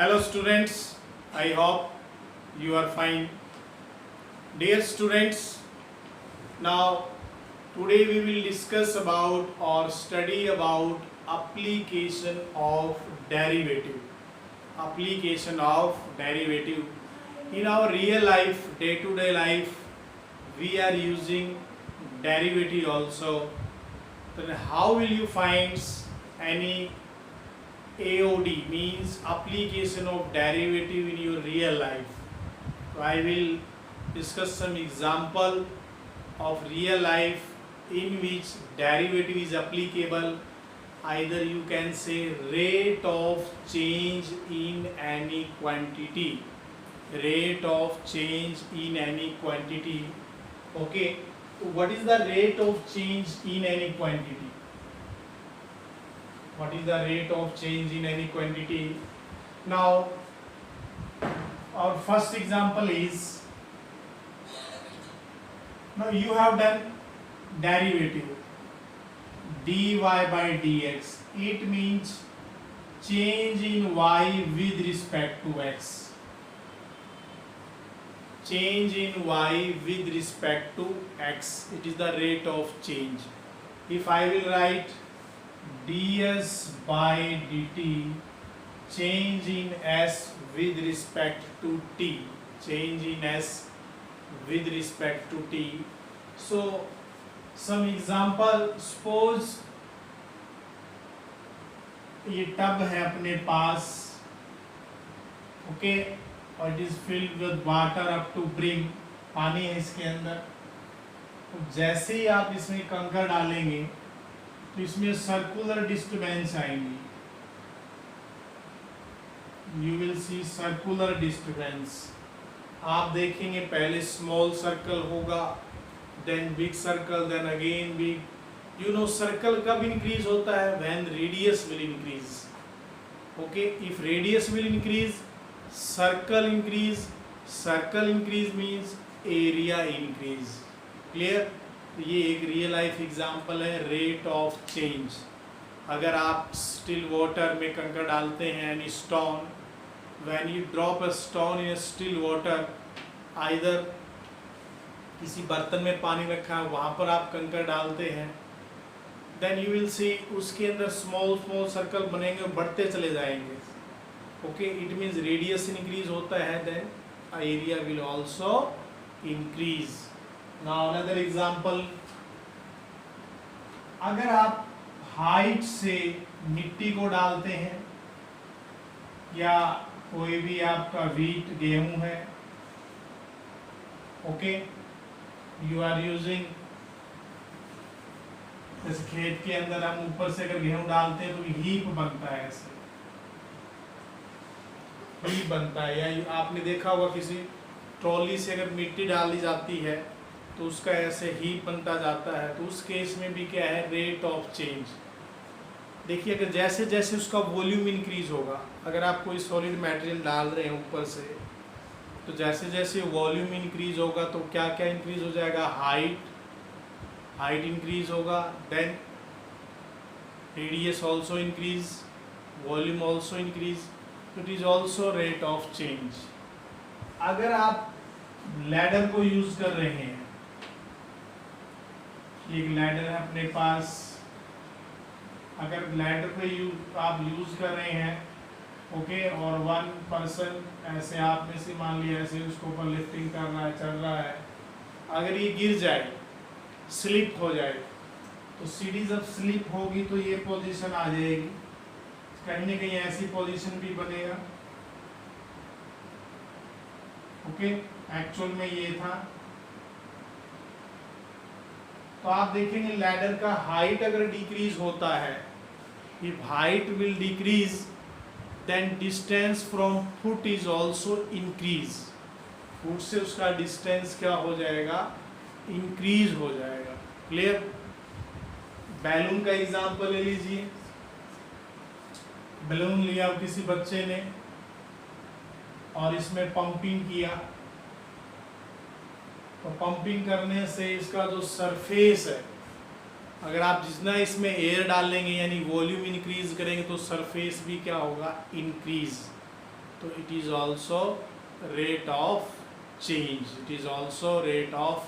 Hello students, I hope you are fine. Dear students, now today we will discuss about or study about application of derivative. Application of derivative. In our real life, day-to-day life, we are using derivative also. Then how will you find any AOD means application of derivative in your real life? So I will discuss some example of real life in which derivative is applicable. Either you can say rate of change in any quantity. Rate of change in any quantity. Okay, so what is the rate of change in any quantity? What is the rate of change in any quantity? Now, our first example is, now you have done derivative dy by dx. It means change in y with respect to x. Change in y with respect to x. It is the rate of change. If I will write ds by dt, change in s with respect to t, change in s with respect to t. So some example, suppose ये tub है अपने पास, okay, और it is filled with water up to brim, पानी है इसके अंदर। तो जैसे ही आप इसमें कंकर डालेंगे तो इसमें सर्कुलर डिस्टर्बेंस आएंगी, you will see circular disturbance. आप देखेंगे पहले स्मॉल सर्कल होगा, then big circle, then again big. You know circle कब इंक्रीज होता है? When radius will increase. Okay, if radius will increase, circle increase, circle increase means area increase. Clear? ये एक real life example है rate of change. अगर आप still water में कंकर डालते हैं any stone, when you drop a stone in still water, either किसी बर्तन में पानी रखा है वहाँ पर आप कंकर डालते हैं, देन यू विल सी उसके अंदर स्मॉल स्मॉल सर्कल बनेंगे, बढ़ते चले जाएंगे। Okay, it means radius increase होता है, then area will also increase. Now another example, अगर आप हाइट से मिट्टी को डालते हैं, या कोई भी आपका वीट गेहूं है, ओके, यू आर यूजिंग, जैसे खेत के अंदर हम ऊपर से अगर गेहूं डालते हैं तो हीप बनता है, ऐसे हीप बनता है। या आपने देखा होगा किसी ट्रॉली से अगर मिट्टी डाली जाती है तो उसका ऐसे हीप बनता जाता है। तो उस केस में भी क्या है? Rate of change. देखिए, अगर जैसे जैसे उसका वॉल्यूम इंक्रीज होगा, अगर आप कोई सॉलिड मटेरियल डाल रहे हैं ऊपर से, तो जैसे जैसे वॉल्यूम इंक्रीज होगा तो क्या क्या इंक्रीज हो जाएगा? हाइट इंक्रीज होगा, then radius also increase, volume also increase, it is also rate of change. अगर आप लैडर को यूज कर रहे हैं, एक लैडर है अपने पास, अगर लैडर पे आप यूज कर रहे हैं, ओके, और वन पर्सन ऐसे आप में से मान लिया ऐसे उसको ऊपर लिफ्टिंग कर रहा है, चल रहा है, अगर ये गिर जाए, स्लिप हो जाए, तो सीढ़ी जब स्लिप होगी तो ये पोजीशन आ जाएगी, कहीं ना कहीं ऐसी पोजीशन भी बनेगा। ओके, एक्चुअल में ये था। तो आप देखेंगे लैडर का हाइट अगर डिक्रीज होता है, if height will decrease then distance from foot is also increase. Foot से उसका डिस्टेंस क्या हो जाएगा? इंक्रीज हो जाएगा। क्लियर? बैलून का एग्जांपल ले लीजिए। बैलून लिया किसी बच्चे ने और इसमें पंपिंग किया, तो पंपिंग करने से इसका जो सरफेस है, अगर आप जितना इसमें एयर डालेंगे यानी वॉल्यूम इंक्रीज करेंगे तो सरफेस भी क्या होगा? Increase. So it is also rate of change. It is also rate of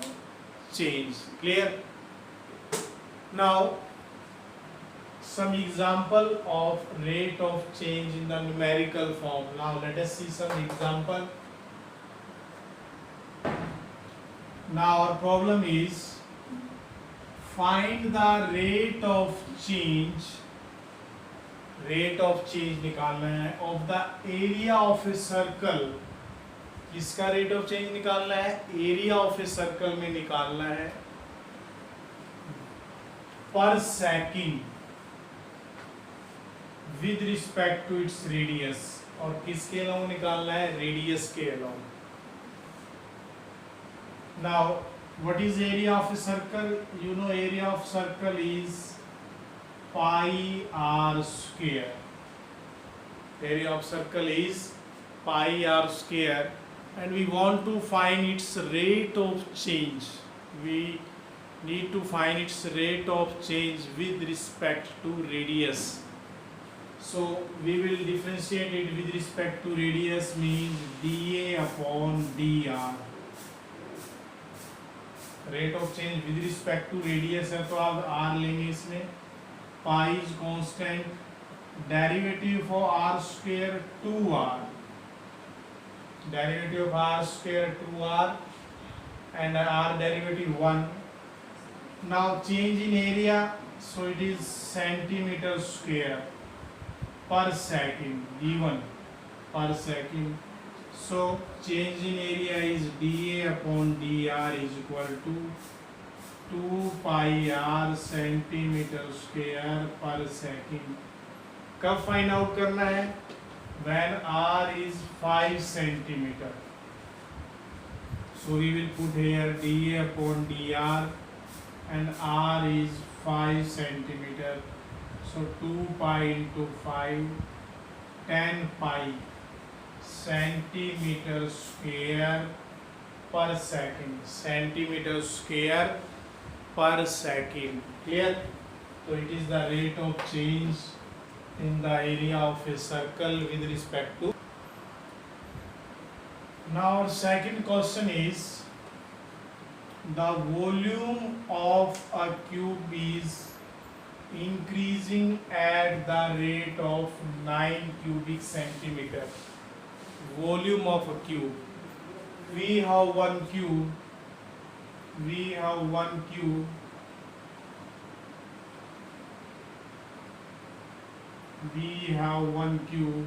change. Clear? Now some example of rate of change in the numerical form. Now let us see some example. Now our problem is find the rate of change निकालना है of the area of a circle. किसका rate of change निकालना है? area of a circle में निकालना है per second with respect to its radius. और किसके along निकालना है? radius के along. Now what is area of a circle? You know area of circle is pi r square. Area of circle is pi r square, and we want to find its rate of change. We need to find its rate of change with respect to radius. So we will differentiate it with respect to radius, means dA upon dr. Rate of change with respect to radius है तो आप r लेंगे इसमें. Pi is constant, derivative for r square 2r, derivative of r square 2r, and r derivative 1. Now change in area, so it is centimeter square per second, given per second. So change in area is dA upon dr is equal to 2 pi r centimetre square पर second. कब find out करना है? When r is 5 centimeter. So we will put here dA upon dr, and r is 5 centimeter. So 2 pi into 5, 10 pi centimeter square per second. Centimeter square per second. Clear? So it is the rate of change in the area of a circle with respect to. Now our second question is the volume of a cube is increasing at the rate of 9 cubic centimeter. Volume of a cube. We have one cube. We have one cube. We have one cube.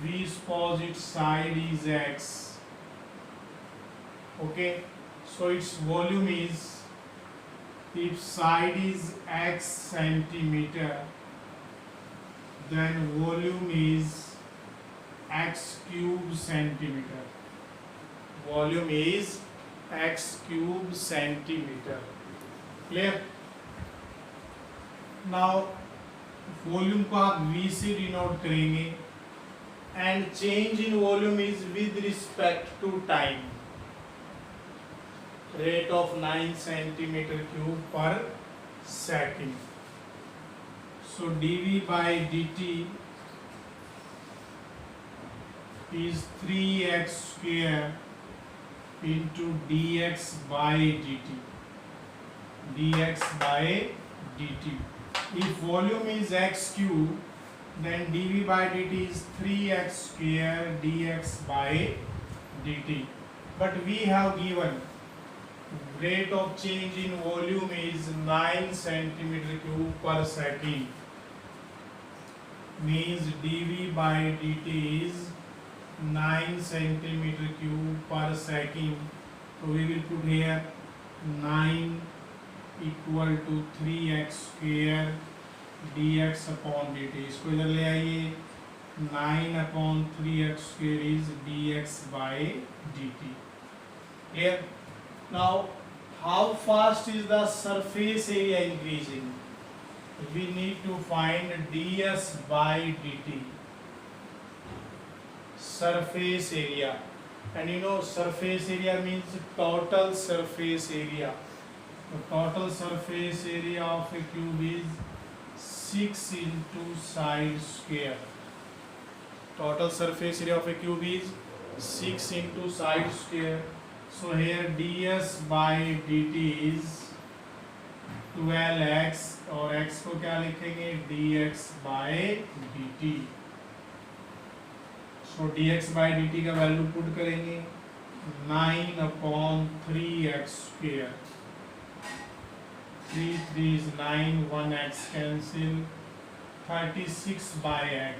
We suppose its side is x. Okay. So its volume is, if side is x centimeter, then volume is x cube centimeter. Volume is x cube centimeter. Clear? Now volume को आप v से denote करेंगे, and change in volume is with respect to time. Rate of 9 centimeter cube per second. So dv by dt is 3x square into dx by dt. dx by dt. If volume is x cube, then dv by dt is 3x square dx by dt. But we have given rate of change in volume is 9 centimeter cube per second. Means dv by dt is 9 centimeter cube per second. So we will put here 9 equal to 3x square dx upon dt. इसको इधर ले आइए. 9 upon 3x square is dx by dt. Here, now how fast is the surface area increasing? We need to find ds by dt. Surface area, and you know surface area means total surface area. The total surface area of a cube is 6 into side square. Total surface area of a cube is 6 into side square. So here ds by dt is 12x और x को क्या लिखेंगे dx by dt. So dx by dt का value put करेंगे 9/3x square. 3 3 is 9, 1x cancel, 36 by x.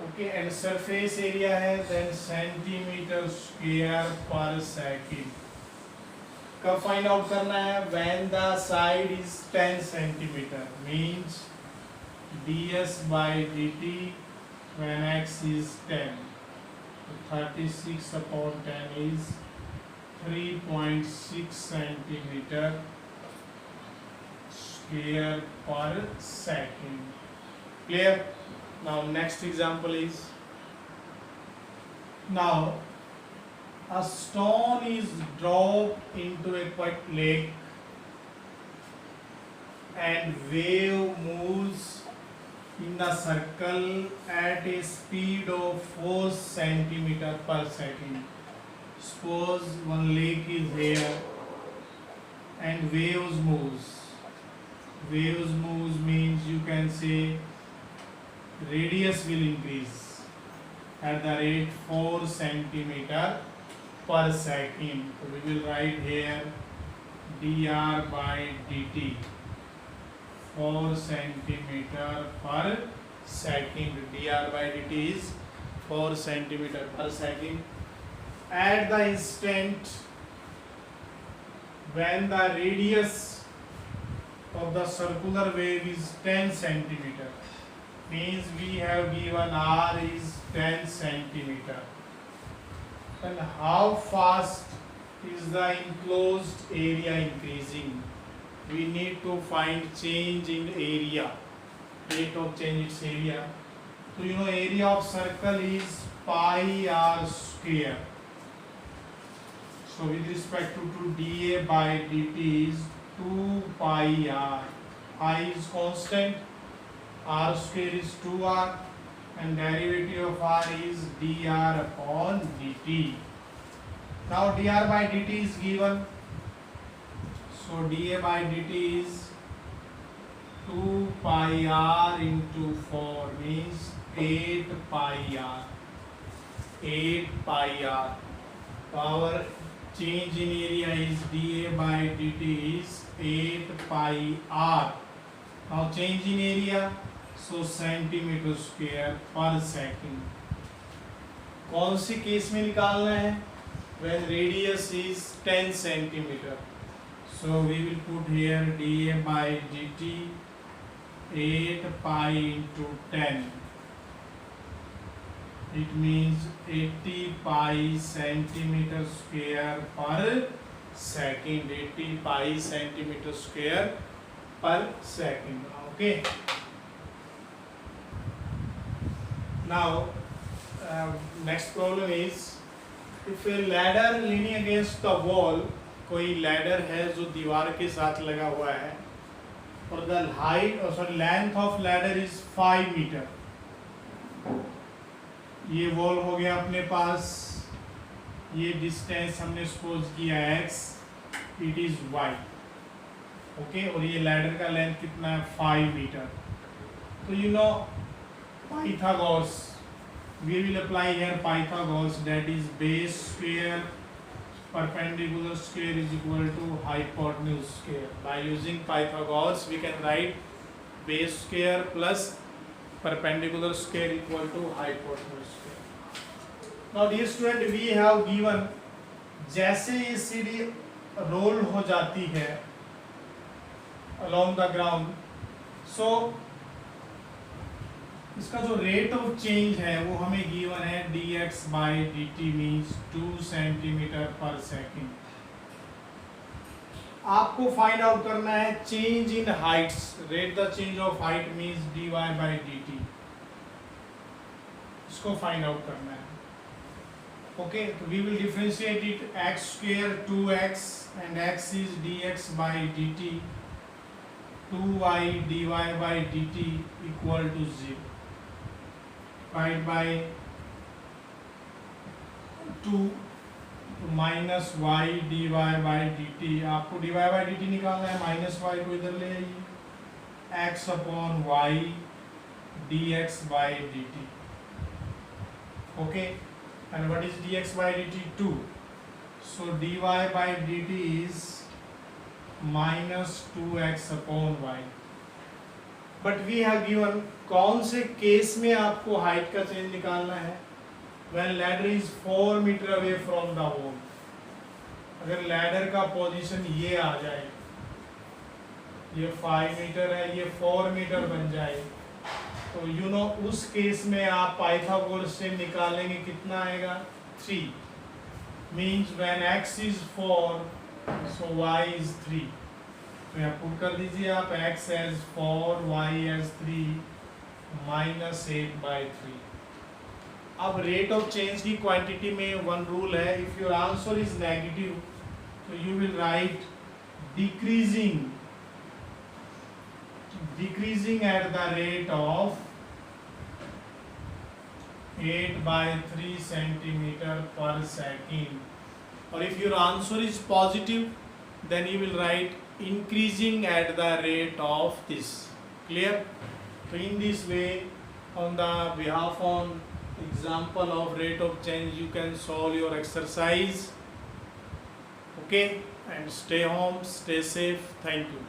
Okay, and surface area है then centimeter square per second. कब find out करना है? when the side is 10 centimeter means ds by dt when x is 10. So 36/10 is 3.6 centimeter square per second. Clear? Now next example is, now a stone is dropped into a quiet lake and wave moves in a circle at a speed of 4 centimeter per second. Suppose one lake is here and waves moves. Waves moves means you can say radius will increase at the rate 4 centimeter per second. So we will write here dr by dt 4 centimeter per second. Dr by dt is 4 centimeter per second. At the instant when the radius of the circular wave is 10 centimeter, means we have given r is 10 centimeter. And how fast is the enclosed area increasing? We need to find change in area, rate of change its area. So you know area of circle is pi r square. So with respect to dA by dt is 2 pi r. I is constant, r square is 2r, and derivative of r is dr upon dt. Now dr by dt is given. So dA by dt is 2 pi r into 4 means 8 pi r. 8 pi r. Our change in area is dA by dt is 8 pi r. Now change in area, so centimeter square per second. कौन सी case में निकालना है? When radius is 10 centimeter. So we will put here dA by dt 8 pi into 10. It means 80 pi centimeter square per second. 80 pi centimeter square per second. Okay. Now next problem is, if a ladder leaning against the wall, कोई ladder है जो दीवार के साथ लगा हुआ है और the height length of ladder is 5 metre. ये वॉल हो गया अपने पास, ये डिस्टेंस हमने सपोज किया x, it is y. Okay, और ये लैडर का लेंथ कितना है? 5 मीटर. तो you know Pythagoras, we will apply here Pythagoras, that is base square perpendicular square is equal to hypotenuse square. By using Pythagoras we can write base square plus perpendicular square equal to hypotenuse square. Now dear student, we have given, जैसे ये सीढ़ी role हो जाती है along the ground, so इसका जो rate of change है वो हमें गिवन है dx by dt means 2 centimetre per second. आपको फाइंड आउट करना है change in heights. Rate the change of height means dy by dt. इसको फाइंड आउट करना है. ओके, तो we will differentiate it x square 2x and x is dx by dt, 2y dy by dt equal to 0. Divide by 2 minus y d y by d t. आपको d y by d t निकालना है, minus y को इधर ले आइए, x upon y d x by d t. Okay, and what is d x by d t? 2. So dy by dt is minus 2x upon y. But we have given कौन से case में आपको height का change निकालना है? When ladder is 4 meter away from the wall. अगर ladder का position ये आ जाए, ये 5 मीटर है, ये 4 मीटर बन जाए, तो यू नो उस केस में आप पाइथागोरस से निकालेंगे, कितना आएगा? 3. Means when x is 4, so y is 3. तो यहाँ पुट कर दीजिए आप x as 4, y as 3, minus 8 by 3. अब रेट ऑफ चेंज की क्वांटिटी में वन रूल है, if your answer is negative तो you will write decreasing at the rate of 8 by 3 centimeter per second. Or if your answer is positive, then you will write increasing at the rate of this. Clear? So in this way, on the behalf on example of rate of change, you can solve your exercise. Okay, and stay home, stay safe. Thank you.